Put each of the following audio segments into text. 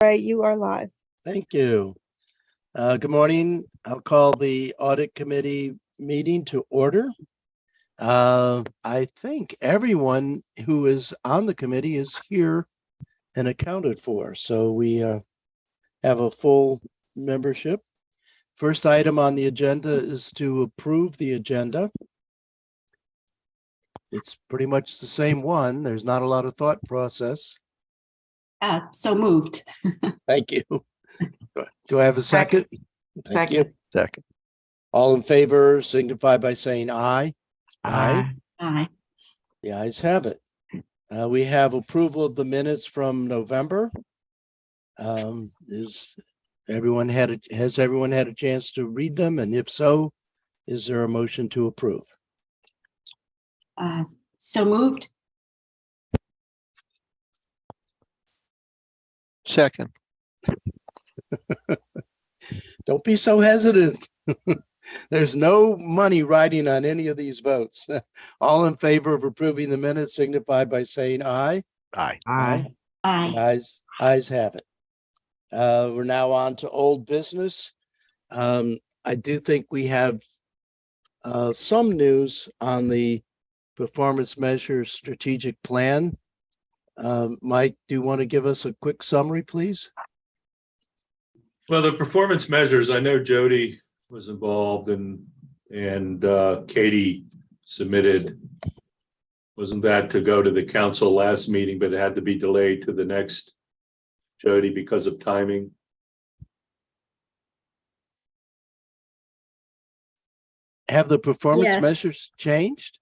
Right, you are live. Thank you. Good morning. I'll call the Audit Committee meeting to order. I think everyone who is on the committee is here and accounted for, so we have a full membership. First item on the agenda is to approve the agenda. It's pretty much the same one. There's not a lot of thought process. So moved. Thank you. Do I have a second? Thank you. Second. All in favor signify by saying aye. Aye. Aye. The ayes have it. We have approval of the minutes from November. Has everyone had a chance to read them? And if so, is there a motion to approve? So moved. Second. Don't be so hesitant. There's no money riding on any of these votes. All in favor of approving the minutes signify by saying aye. Aye. Aye. Ayes have it. We're now on to old business. I do think we have some news on the performance measures strategic plan. Mike, do you want to give us a quick summary, please? Well, the performance measures, I know Jody was involved and Katie submitted, wasn't that to go to the council last meeting, but it had to be delayed to the next, Jody, because of timing? Have the performance Yes. measures changed?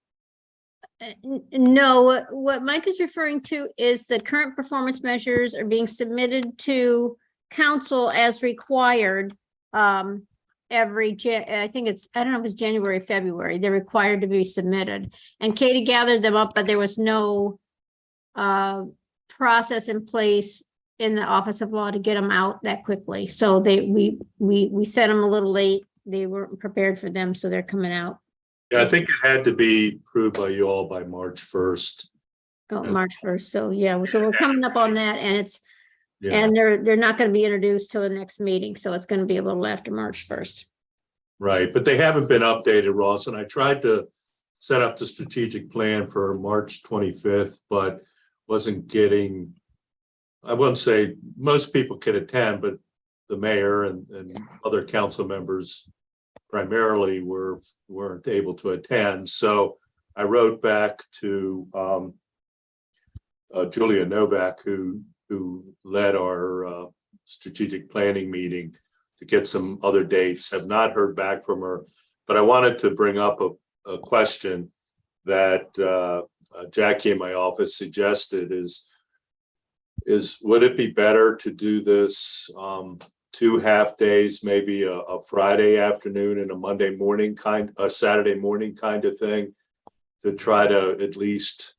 No, what Mike is referring to is the current performance measures are being submitted to council as required. I think I don't know if it's January, February, they're required to be submitted. And Katie gathered them up, but there was no process in place in the Office of Law to get them out that quickly. So we sent them a little late. They weren't prepared for them, so they're coming out. Yeah, I think it had to be approved by you all by March 1st. Oh, March 1st. So yeah, so we're coming up on that, and it's Yeah, and they're not going to be introduced till the next meeting, so it's going to be a little after March 1st. right. But they haven't been updated, Ross. And I tried to set up the strategic plan for March 25th, but wasn't getting, I wouldn't say most people could attend, but the mayor and other council members primarily weren't able to attend. So I wrote back to Julia Novak, who led our strategic planning meeting, to get some other dates. Have not heard back from her, but I wanted to bring up a question that Jackie in my office suggested is would it be better to do this 2 half days, maybe a Friday afternoon and a Monday morning a Saturday morning kind of thing, to try to at least,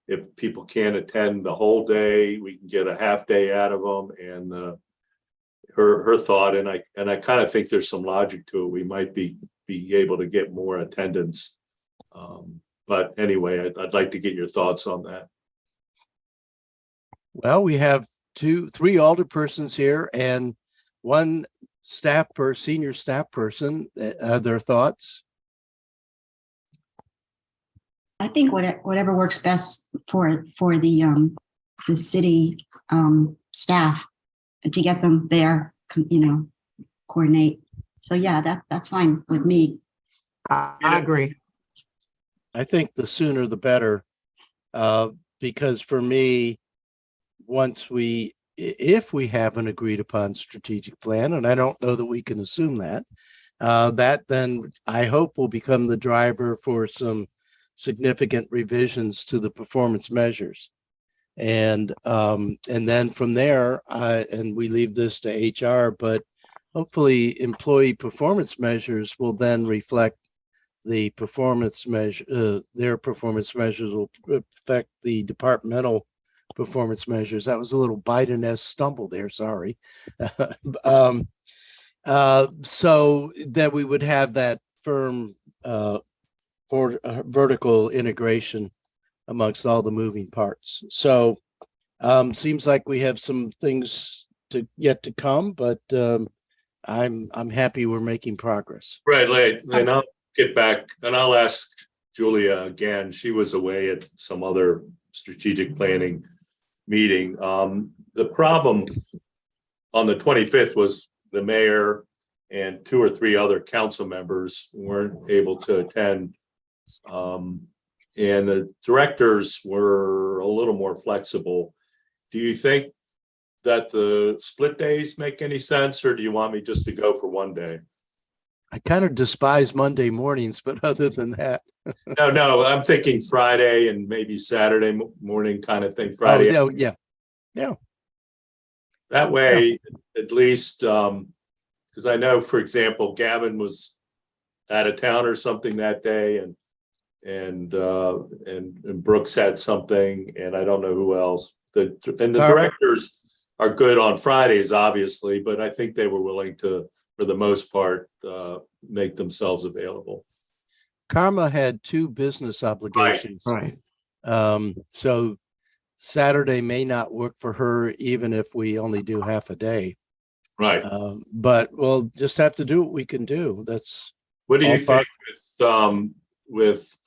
if people can't attend the whole day, we can get a half day out of them. And her thought, and I kind of think there's some logic to it. We might be able to get more attendance. But anyway, I'd like to get your thoughts on that. Well, we have 3 alderpersons here and 1 senior staff person. Their thoughts? I think whatever works best for the city staff to get them there, coordinate. So yeah, that's fine with me. I agree. I think the sooner the better, because for me, if we have an agreed upon strategic plan, and I don't know that we can assume that, that then I hope will become the driver for some significant revisions to the performance measures. And then from there, and we leave this to HR, but hopefully employee performance measures will then reflect the performance measure, their performance measures will affect the departmental performance measures. That was a little Biden-esque stumble there, sorry. So that we would have that firm vertical integration amongst all the moving parts. So seems like we have some things yet to come, but I'm happy we're making progress. Right, and I'll get back and I'll ask Julia again. She was away at some other strategic planning meeting. The problem on the 25th was the mayor and 2 or 3 other council members weren't able to attend. And the directors were a little more flexible. Do you think that the split days make any sense, or do you want me just to go for one day? I kind of despise Monday mornings, but other than that. No, I'm thinking Friday and maybe Saturday morning kind of thing. Friday. Oh, yeah. That way, at least, because I know, for example, Gavin was out of town or something that day, and Brooks had something, and I don't know who else. The directors are good on Fridays, obviously, but I think they were willing to, for the most part, make themselves available. Karma had 2 business obligations. Right. So Saturday may not work for her, even if we only do half a day. Right. But we'll just have to do what we can do. That's what do you think with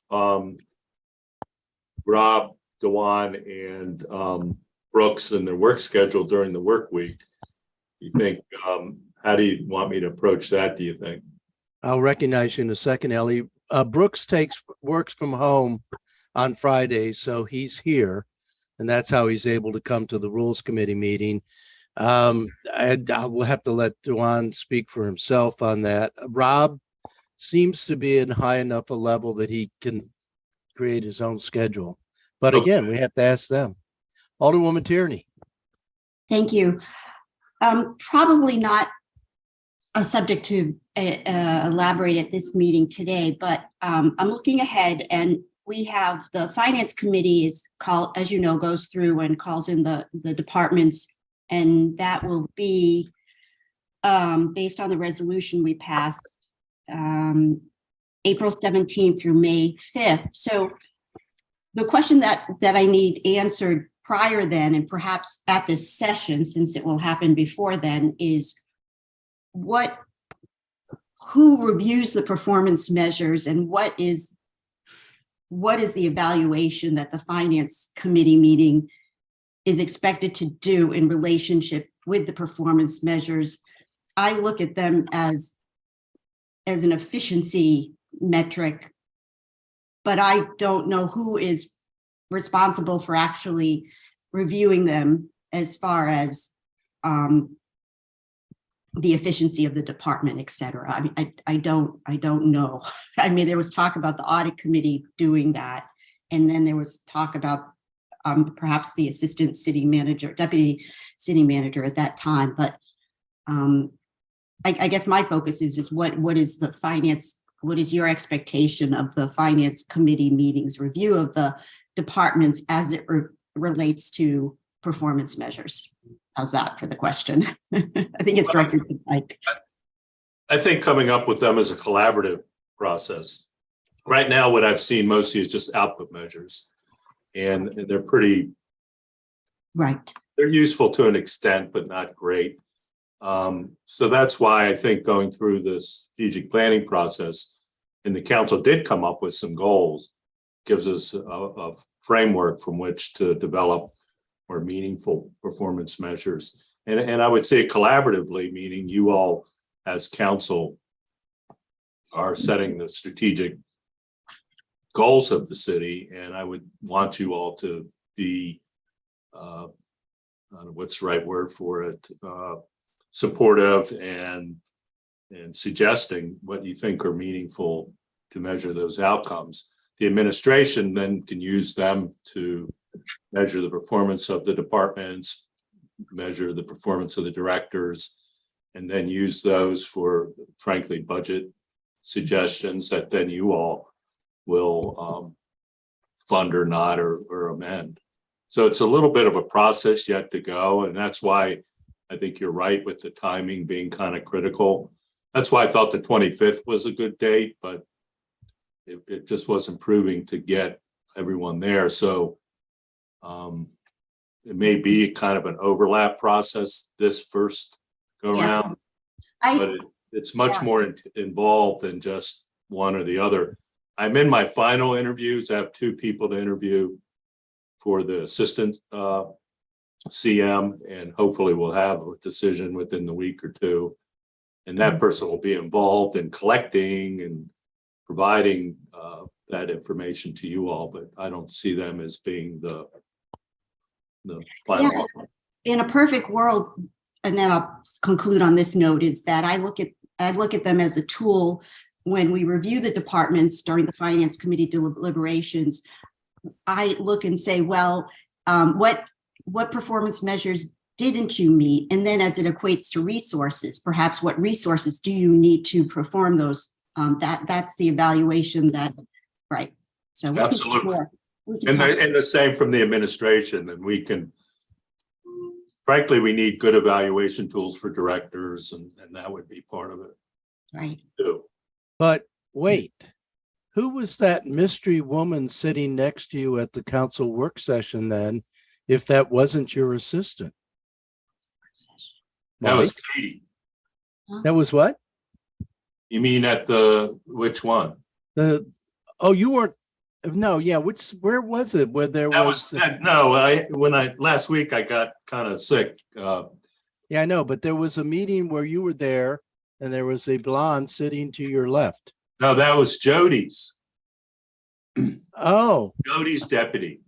Rob, Dewan, and Brooks and their work schedule during the work week? You think, how do you want me to approach that, do you think? I'll recognize you in a second, Ellie. Brooks works from home on Fridays, so he's here, and that's how he's able to come to the Rules Committee meeting. I will have to let Dewan speak for himself on that. Rob seems to be in high enough a level that he can create his own schedule. But again, we have to ask them. Alderwoman Tierney. Thank you. Probably not a subject to elaborate at this meeting today, but I'm looking ahead, and we have the Finance Committee as you know, goes through and calls in the departments, and that will be based on the resolution we passed April 17th through May 5th. So the question that I need answered prior then, and perhaps at this session, since it will happen before then, is who reviews the performance measures, and what is the evaluation that the Finance Committee meeting is expected to do in relationship with the performance measures? I look at them as an efficiency metric, but I don't know who is responsible for actually reviewing them as far as the efficiency of the department, et cetera. I mean, I don't know. I mean, there was talk about the Audit Committee doing that, and then there was talk about perhaps the assistant city manager, deputy city manager at that time. But I guess my focus is what is the finance? What is your expectation of the Finance Committee meetings review of the departments as it relates to performance measures? How's that for the question? I think it's directed to Mike. I think coming up with them is a collaborative process. Right now, what I've seen mostly is just output measures, and they're pretty, right. They're useful to an extent, but not great. So that's why I think going through the strategic planning process, and the council did come up with some goals, gives us a framework from which to develop more meaningful performance measures. And I would say collaboratively, meaning you all as council are setting the strategic goals of the city. And I would want you all to be, I don't know what's the right word for it, supportive and suggesting what you think are meaningful to measure those outcomes. The administration then can use them to measure the performance of the departments, measure the performance of the directors, and then use those for, frankly, budget suggestions that then you all will fund or not or amend. So it's a little bit of a process yet to go, and that's why I think you're right with the timing being kind of critical. That's why I thought the 25th was a good date, but it just wasn't proving to get everyone there. So it may be kind of an overlap process this first go Yeah. round, but it's much more involved than just one or the other. I'm in my final interviews. I have 2 people to interview for the assistant CM, and hopefully we'll have a decision within the week or 2. And that person will be involved in collecting and providing that information to you all, but I don't see them as being the final. In a perfect world, and then I'll conclude on this note, is that I look at them as a tool when we review the departments during the finance committee deliberations. I look and say, well, what performance measures didn't you meet? And then as it equates to resources, perhaps what resources do you need to perform those? That's the evaluation that, right. So we can talk Absolutely. more. We can And talk- the same from the administration, and we can, frankly, we need good evaluation tools for directors, and that would be part of it Right. too. But wait, who was that mystery woman sitting next to you at the council work session then, if that wasn't your assistant? That was Mike? Katie. That was what? You mean which one? You weren't, no, yeah, where was it? Where there That was, no, last week I got kind of sick. yeah, I know, but there was a meeting where you were there and there was a blonde sitting to your left. No, that was Jody's Oh, deputy.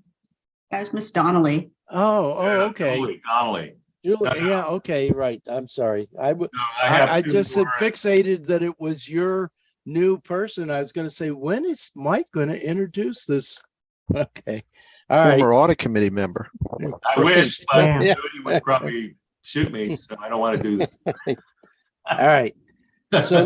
That was Miss Donnelly. okay. Julie Donnelly. Yeah, okay, right. I'm sorry. No, have I 2 just had more. fixated that it was your new person. I was going to say, when is Mike going to introduce this? Okay. All right. Former audit committee member. I wish, but Yeah. Jody would probably shoot me, so I don't want to do that. All right. So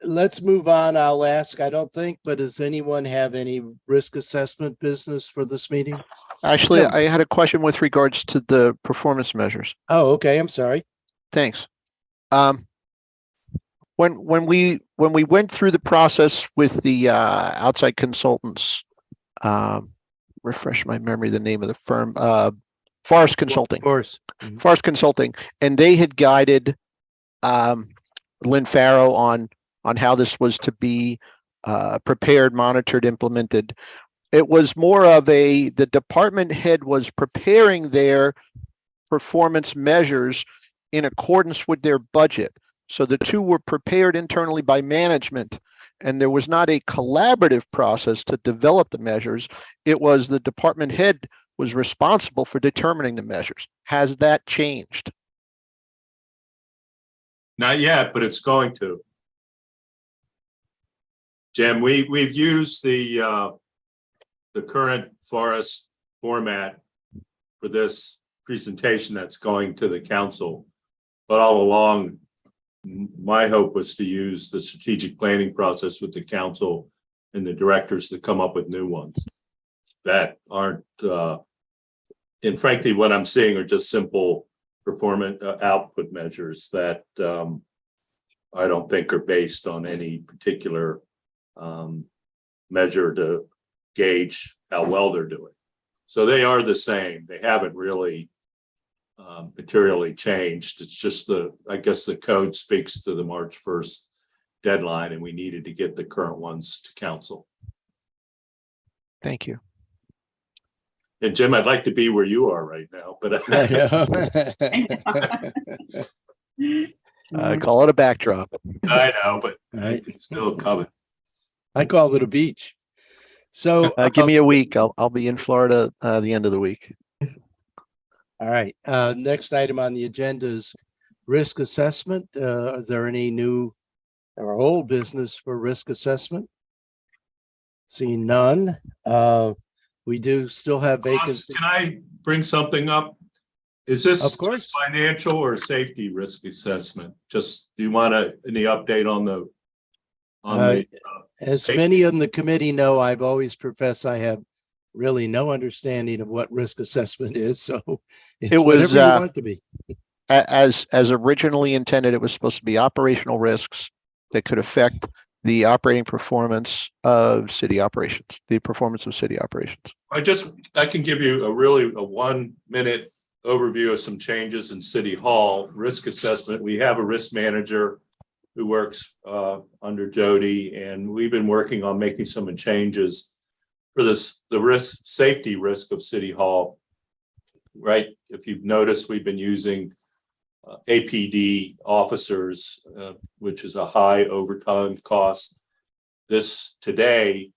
let's move on. I'll ask, I don't think, but does anyone have any risk assessment business for this meeting? Actually, No. I had a question with regards to the performance measures. Oh, okay. I'm sorry. Thanks. When we went through the process with the outside consultants, refresh my memory, the name of the firm, Forest Consulting. Of course. Forest Consulting, and they had guided Lynn Farrow on how this was to be prepared, monitored, implemented. It was more of the department head was preparing their performance measures in accordance with their budget. So the 2 were prepared internally by management, and there was not a collaborative process to develop the measures. It was the department head was responsible for determining the measures. Has that changed? Not yet, but it's going to. Jim, we've used the current Forest format for this presentation that's going to the council. But all along, my hope was to use the strategic planning process with the council and the directors to come up with new ones that aren't, and frankly, what I'm seeing are just simple performance output measures that I don't think are based on any particular measure to gauge how well they're doing. So they are the same. They haven't really materially changed. It's just I guess the code speaks to the March 1st deadline, and we needed to get the current ones to council. Thank you. And Jim, I'd like to be where you are right now, but I call it a backdrop. I know, but Right. it's still coming. I call it a beach. So Give me a week. I'll be in Florida the end of the week. all right. Next item on the agenda is risk assessment. Is there any new or old business for risk assessment? Seeing none. We do still have Ross, vacancy. can I bring something up? Is this Of course. just financial or safety risk assessment? Just, do you want any update on the As safety? many on the committee know, I've always professed I have really no understanding of what risk assessment is. So it's It was, whatever you want it to be. As originally intended, it was supposed to be operational risks that could affect the operating performance of city operations, the performance of city operations. I can give you a 1-minute overview of some changes in City Hall risk assessment. We have a risk manager who works under Jody, and we've been working on making some changes for the safety risk of City Hall. Right, if you've noticed, we've been using APD officers, which is a high overtime cost. Today,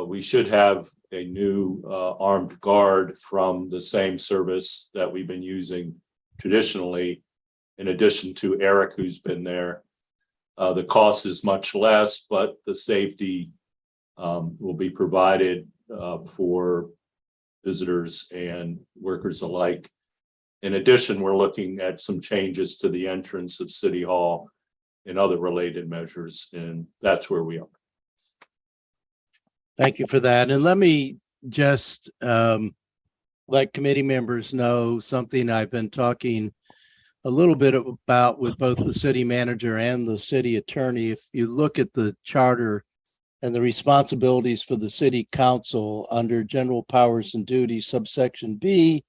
we should have a new armed guard from the same service that we've been using traditionally, in addition to Eric, who's been there. The cost is much less, but the safety will be provided for visitors and workers alike. In addition, we're looking at some changes to the entrance of City Hall and other related measures, and that's where we are. Thank you for that. And let me just let committee members know something I've been talking a little bit about with both the city manager and the city attorney. If you look at the charter and the responsibilities for the city council under general powers and duties, subsection B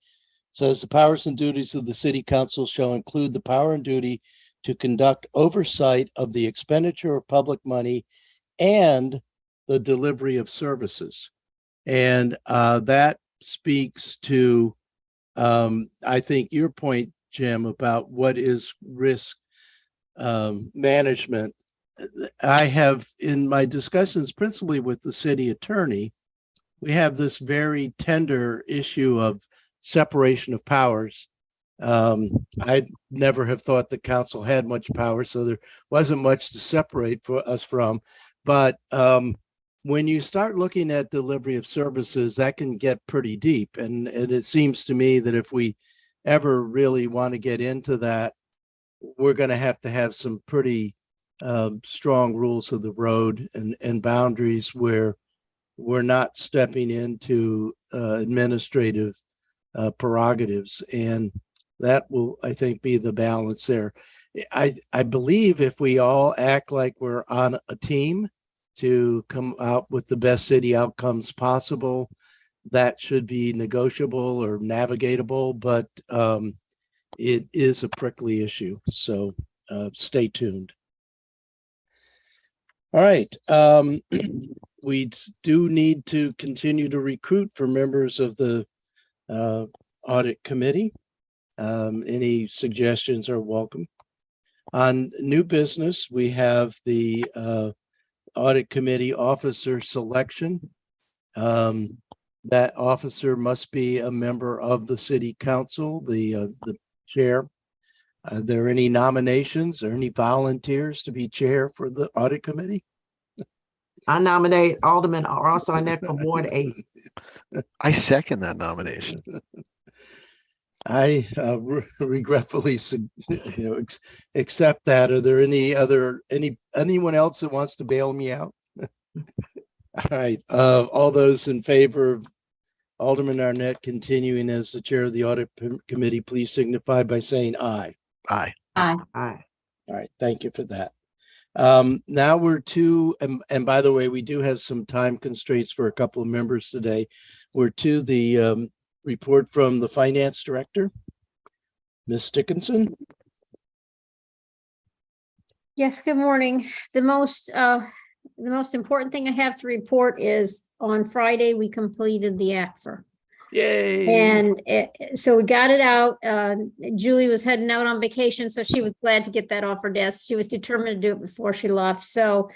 says the powers and duties of the city council shall include the power and duty to conduct oversight of the expenditure of public money and the delivery of services. And that speaks to, I think, your point, Jim, about what is risk management. I have, in my discussions principally with the city attorney, we have this very tender issue of separation of powers. I'd never have thought the council had much power, so there wasn't much to separate for us from. But when you start looking at delivery of services, that can get pretty deep. And it seems to me that if we ever really want to get into that, we're going to have some pretty strong rules of the road and boundaries where we're not stepping into administrative prerogatives. And that will, I think, be the balance there. I believe if we all act like we're on a team to come out with the best city outcomes possible, that should be negotiable or navigatable, but it is a prickly issue. So stay tuned. All right. We do need to continue to recruit for members of the Audit Committee. Any suggestions are welcome. On new business, we have the Audit Committee officer selection. That officer must be a member of the City Council, the chair. Are there any nominations or any volunteers to be chair for the Audit Committee? I nominate Alderman Ross Arnett from Ward 8. I second that nomination. I regretfully accept that. Are there anyone else that wants to bail me out? All right. All those in favor of Alderman Arnett continuing as the chair of the Audit Committee, please signify by saying aye. Aye. Aye. Aye. All right. Thank you for that. Now we're to, and by the way, we do have some time constraints for a couple of members today. We're to the report from the finance director, Ms. Dickinson. Yes, good morning. The most important thing I have to report is on Friday, we completed the ACFR. Yay. And so we got it out. Julie was heading out on vacation, so she was glad to get that off her desk. She was determined to do it before she left. So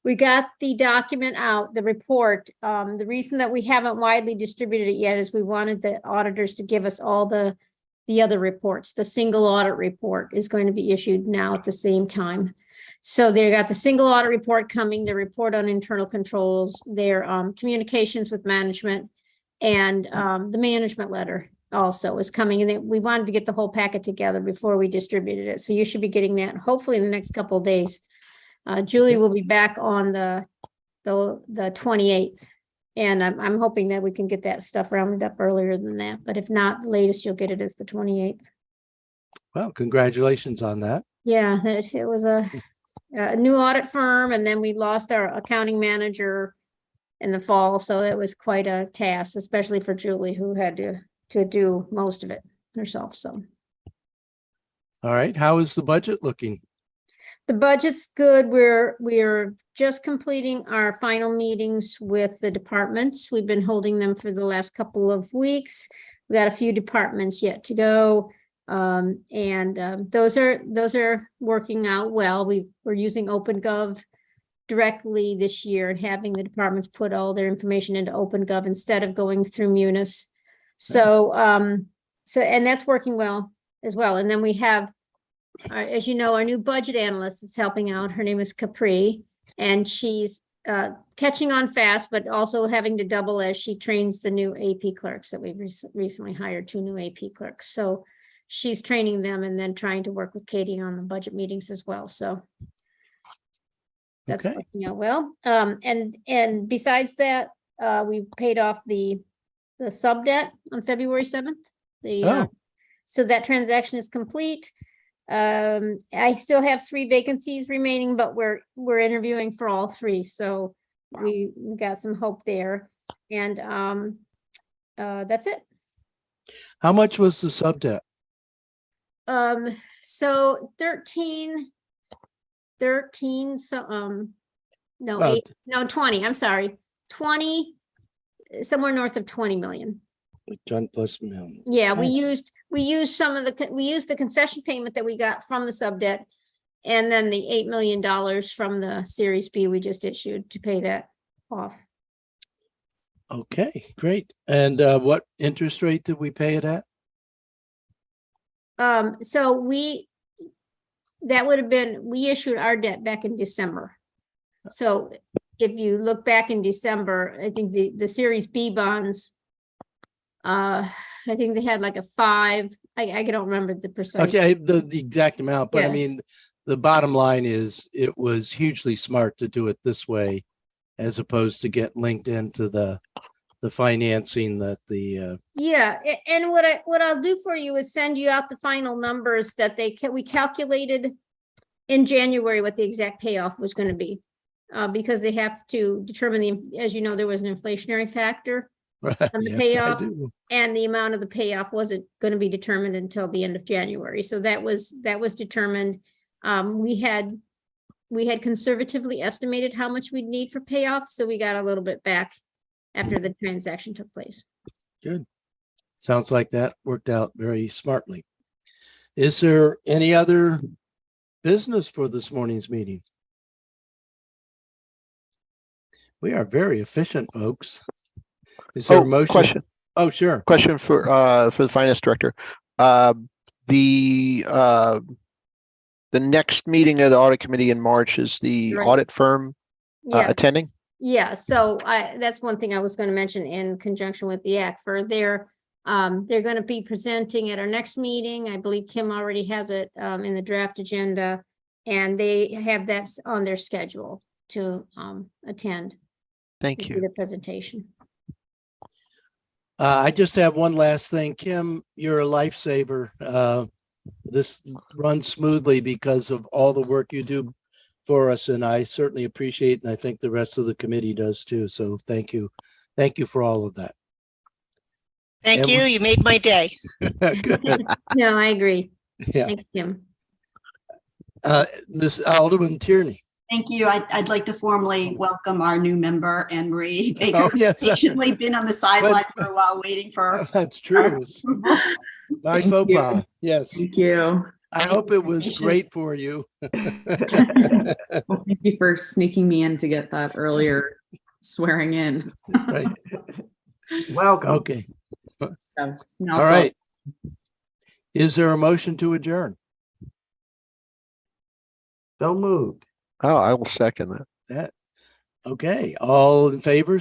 we got the document out, the report. The reason that we haven't widely distributed it yet is we wanted the auditors to give us all the other reports. The single audit report is going to be issued now at the same time. So they got the single audit report coming, the report on internal controls, their communications with management, and the management letter also is coming. And we wanted to get the whole packet together before we distributed it. So you should be getting that hopefully in the next couple of days. Julie will be back on the 28th. And I'm hoping that we can get that stuff rounded up earlier than that. But if not, the latest you'll get it is the 28th. Well, congratulations on that. Yeah, it was a a new audit firm, and then we lost our accounting manager in the fall, so it was quite a task, especially for Julie, who had to do most of it herself, so. All right. How is the budget looking? The budget's good. We're just completing our final meetings with the departments. We've been holding them for the last couple of weeks. We got a few departments yet to go. Those are working out well. We're using OpenGov directly this year and having the departments put all their information into OpenGov instead of going through Munis. So, and that's working well as well. And then we have, as you know, our new budget analyst that's helping out. Her name is Capri, and she's catching on fast, but also having to double as she trains the new AP clerks that we've recently hired, 2 new AP clerks. So she's training them and then trying to work with Katie on the budget meetings as well. So that's Okay. working out well. And besides that, we paid off the sub debt on February 7th. So that transaction is complete. I still have 3 vacancies remaining, but we're interviewing for all 3. So we got some hope there. And that's it. How much was the sub debt? So 13, so, no, Well, 8, no, 20, I'm sorry. 20, somewhere north of 20 million. John plus million. Yeah, we Right. used some of we used the concession payment that we got from the sub debt. And then the $8 million from the Series B we just issued to pay that off. Okay, great. And what interest rate did we pay it at? So that would have been, we issued our debt back in December. So if you look back in December, I think the Series B bonds, I think they had like a 5, I don't remember the precise. Okay, the exact amount, but I Yeah. mean, the bottom line is it was hugely smart to do it this way as opposed to get linked into the financing that the Yeah, and what I'll do for you is send you out the final numbers that we calculated in January what the exact payoff was going to be. Because they have to determine as you know, there was an inflationary factor on the yes, I payoff, do. and the amount of the payoff wasn't going to be determined until the end of January. So that was determined. We had conservatively estimated how much we'd need for payoff, so we got a little bit back after the transaction took place. Good. Sounds like that worked out very smartly. Is there any other business for this morning's meeting? We are very efficient, folks. Is there a motion? Question. Oh, sure. Question for the finance director. The next meeting of the audit committee in March is the Right. audit firm Yeah. attending. Yeah, so that's one thing I was going to mention in conjunction with the ACFR. They're going to be presenting at our next meeting. I believe Kim already has it in the draft agenda, and they have that on their schedule to attend. Thank and do you. the presentation. I just have one last thing. Kim, you're a lifesaver. This runs smoothly because of all the work you do for us, and I certainly appreciate, and I think the rest of the committee does too. So thank you. Thank you for all of that. Thank And you. You made my day. Good. No, I agree. Yeah. Thanks, Kim. Ms. Alderman Tierney. Thank you. I'd like to formally welcome our new member, Anne Marie Baker. Oh, yes. Patiently been on the sidelines for a while waiting for. That's true. My Thank faux you. pas. Yes. Thank you. I hope it was Patience. great for you. Well, thank you for sneaking me in to get that earlier swearing in. Right. Welcome. Okay. So now All it's right. Is there a motion to adjourn? So moved. Oh, I will second that. Okay. All in favor?